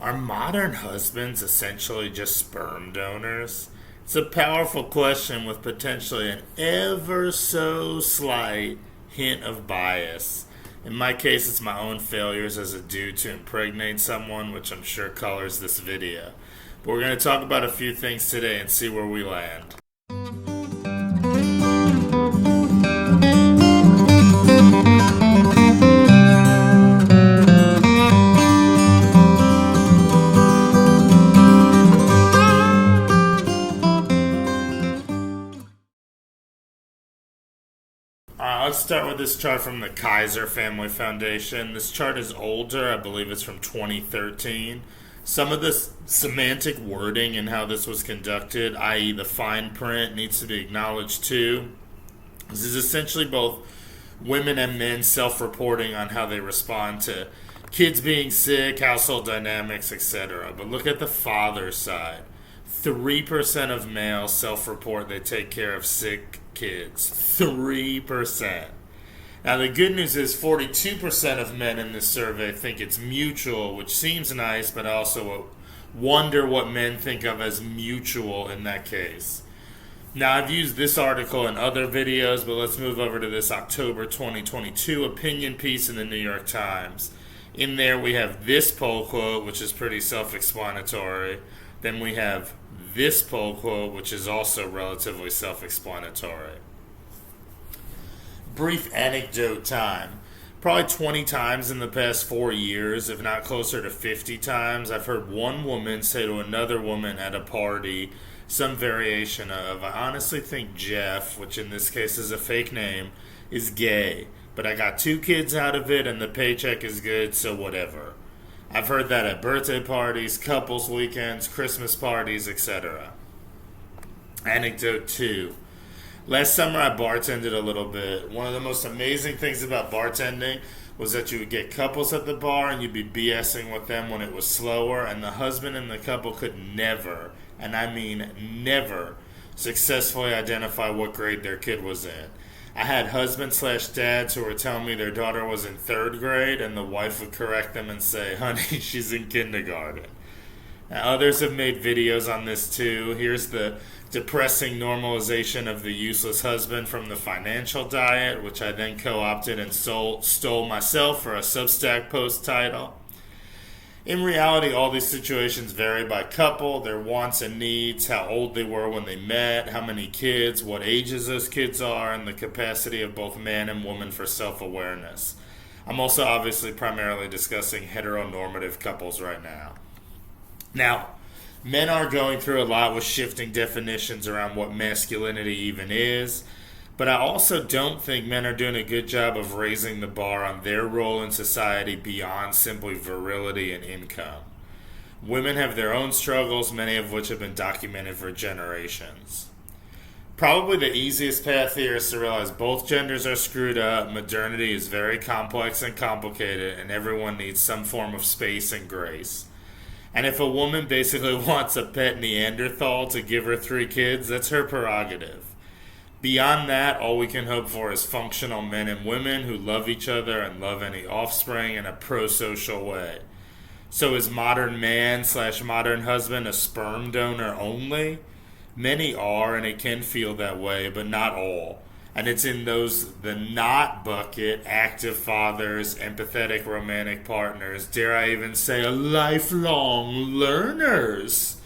Are modern husbands essentially just sperm donors? It's a powerful question with potentially an ever so slight hint of bias. In my case, it's my own failures as a dude to impregnate someone, which I'm sure colors this video. But we're going to talk about a few things today and see where we land. Let's start with this chart from the Kaiser Family Foundation. This chart is older. I believe it's from 2013. Some of the semantic wording and how this was conducted, i.e. the fine print, needs to be acknowledged too. This is essentially both women and men self-reporting on how they respond to kids being sick, household dynamics, etc. But look at the father's side. 3% of males self-report they take care of sick kids. 3%. Now the good news is 42% of men in this survey think it's mutual, which seems nice, but I also wonder what men think of as mutual in that case. Now I've used this article in other videos, but let's move over to this October 2022 opinion piece in the New York Times. In there we have this poll quote, which is pretty self-explanatory. Then we have this poll quote, which is also relatively self-explanatory. Brief anecdote time. Probably 20 times in the past 4 years, if not closer to 50 times, I've heard one woman say to another woman at a party some variation of, I honestly think Jeff, which in this case is a fake name, is gay, but I got 2 kids out of it and the paycheck is good, so whatever. I've heard that at birthday parties, couples weekends, Christmas parties, etc. Anecdote 2. Last summer I bartended a little bit. One of the most amazing things about bartending was that you would get couples at the bar and you'd be BSing with them when it was slower, and the husband and the couple could never, and I mean never, successfully identify what grade their kid was in. I had husbands/dads who were telling me their daughter was in 3rd grade, and the wife would correct them and say, honey, she's in kindergarten. Now, others have made videos on this too. Here's the depressing normalization of the useless husband from the Financial Diet, which I then co-opted and stole myself for a Substack post title. In reality, all these situations vary by couple, their wants and needs, how old they were when they met, how many kids, what ages those kids are, and the capacity of both man and woman for self-awareness. I'm also obviously primarily discussing heteronormative couples right now. Now, men are going through a lot with shifting definitions around what masculinity even is, but I also don't think men are doing a good job of raising the bar on their role in society beyond simply virility and income. Women have their own struggles, many of which have been documented for generations. Probably the easiest path here is to realize both genders are screwed up, modernity is very complex and complicated, and everyone needs some form of space and grace. And if a woman basically wants a pet Neanderthal to give her 3 kids, that's her prerogative. Beyond that, all we can hope for is functional men and women who love each other and love any offspring in a pro-social way. So is modern man/modern husband a sperm donor only? Many are, and it can feel that way, but not all. And it's in the not bucket, active fathers, empathetic romantic partners, dare I even say lifelong learners,